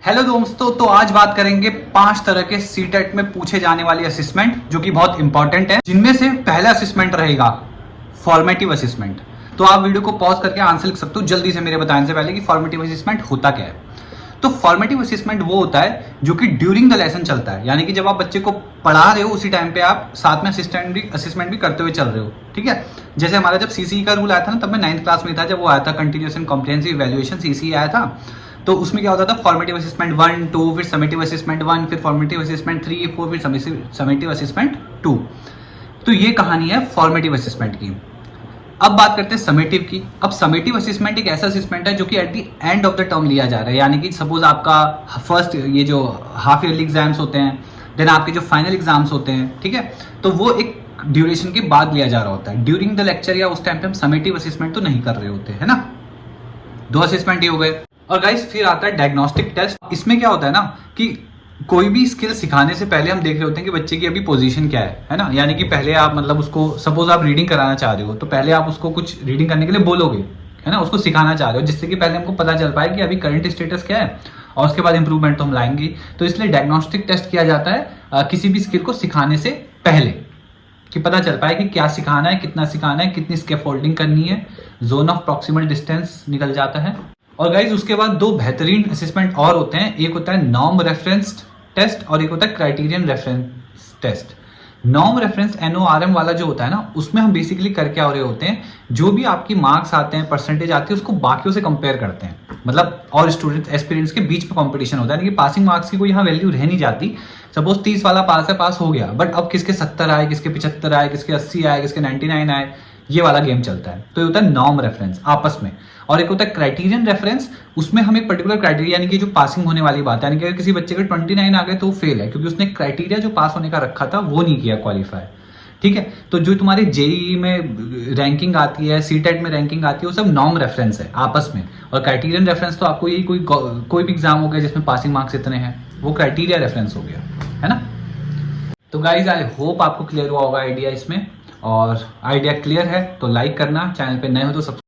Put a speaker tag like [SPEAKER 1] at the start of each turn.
[SPEAKER 1] Hello दोस्तों, तो आज बात करेंगे 5 तरह के सीटेट में पूछे जाने वाली असेसमेंट जो कि बहुत इंपॉर्टेंट है। जिनमें से पहला असेसमेंट रहेगा फॉर्मेटिव असेसमेंट। तो आप वीडियो को पॉज करके आंसर लिख सकते हो जल्दी से मेरे बताने से पहले कि फॉर्मेटिव असेसमेंट होता क्या है। तो फॉर्मेटिव असेसमेंट वो होता है जो कि ड्यूरिंग द लेसन चलता है, यानी कि जब आप बच्चे को पढ़ा रहे हो उसी टाइम पे आप साथ में असेसमेंट भी करते हुए चल रहे हो। ठीक है, जैसे हमारा जब सीसीई का रूल आया था ना, तब मैं 9th क्लास में था जब वो आया था, continuous and comprehensive evaluation CCE आया था। तो उसमें क्या होता था, फॉर्मेटिव असेसमेंट 1 2, फिर समेटिव असेसमेंट 1, फिर फॉर्मेटिव असेसमेंट 3 4, फिर समेटिव असेसमेंट 2। तो ये कहानी है फॉर्मेटिव असेसमेंट की। अब बात करते हैं समेटिव की। अब समेटिव असेसमेंट एक ऐसा असेसमेंट है जो कि at the end of the term लिया जा रहा है, यानी कि सपोज आपका फर्स्ट ये जो हाफ ईयरली एग्जाम्स होते हैं, देन आपके जो फाइनल एग्जाम्स होते हैं, ठीक है, तो वो एक ड्यूरेशन के बाद लिया जा रहा होता है। ड्यूरिंग द लेक्चर या उस टाइम पे हम समेटिव असेसमेंट तो नहीं कर रहे होते, है ना। 2 असेसमेंट ही हो गए। और गाइस फिर आता है डायग्नोस्टिक टेस्ट। इसमें क्या होता है ना कि कोई भी स्किल सिखाने से पहले हम देख रहे होते हैं कि बच्चे की अभी पोजीशन क्या है ना। यानी कि पहले आप मतलब उसको सपोज आप रीडिंग कराना चाह रहे हो, तो पहले आप उसको कुछ रीडिंग करने के लिए बोलोगे, है ना, उसको सिखाना चाह रहे हो, जिससे कि पहले हमको पता चल पाए कि अभी करंट स्टेटस क्या है, और उसके बाद इंप्रूवमेंट तो हम लाएंगे। तो इसलिए डायग्नोस्टिक टेस्ट किया जाता है किसी भी स्किल को सिखाने से पहले, कि पता चल पाए कि क्या सिखाना है, कितना सिखाना है, कितनी स्कैफोल्डिंग करनी है, जोन ऑफ प्रॉक्सिमल डिस्टेंस निकल जाता है। और गाइज उसके बाद 2 बेहतरीन असेसमेंट और होते हैं। एक होता है नॉर्म रेफरेंस्ड टेस्ट और एक होता है criterion reference test. Norm reference NORM वाला जो होता है ना, उसमें हम बेसिकली कर क्या हो रहे होते हैं, जो भी आपकी मार्क्स आते हैं, परसेंटेज आती है, उसको बाकियों से कंपेयर करते हैं। मतलब और स्टूडेंट एस्पिरेंट्स के बीच में कंपटीशन होता है, यानी कि पासिंग मार्क्स की कोई यहाँ वैल्यू रह नहीं जाती। सपोज 30 वाला पास है, पास हो गया, बट अब किसके 70 आए, किसके 75 आए, किसके 80 आए, किसके 99 आए, ये वाला गेम चलता है। तो ये होता है नॉर्म रेफरेंस आपस में। और एक होता है क्राइटेरियन रेफरेंस, उसमें हम एक पर्टिकुलर क्राइटेरिया, यानी कि जो पासिंग होने वाली बात है, यानी कि अगर किसी बच्चे के 29 आ गए तो वो फेल है, क्योंकि उसने क्राइटेरिया जो पास होने का रखा था वो नहीं किया क्वालिफाई। ठीक है, तो जो तुम्हारे जेईई में रैंकिंग आती है, सीटेट में रैंकिंग आती है, वो सब नॉर्म रेफरेंस है आपस में। और क्राइटेरियन रेफरेंस तो आपको यही कोई भी एग्जाम हो गया जिसमें पासिंग मार्क्स इतने हैं, वो क्राइटेरिया रेफरेंस हो गया, है ना। तो गाइज आई होप आपको क्लियर हुआ होगा आइडिया इसमें, और आइडिया क्लियर है तो लाइक करना, चैनल पे नए हो तो सब्सक्राइब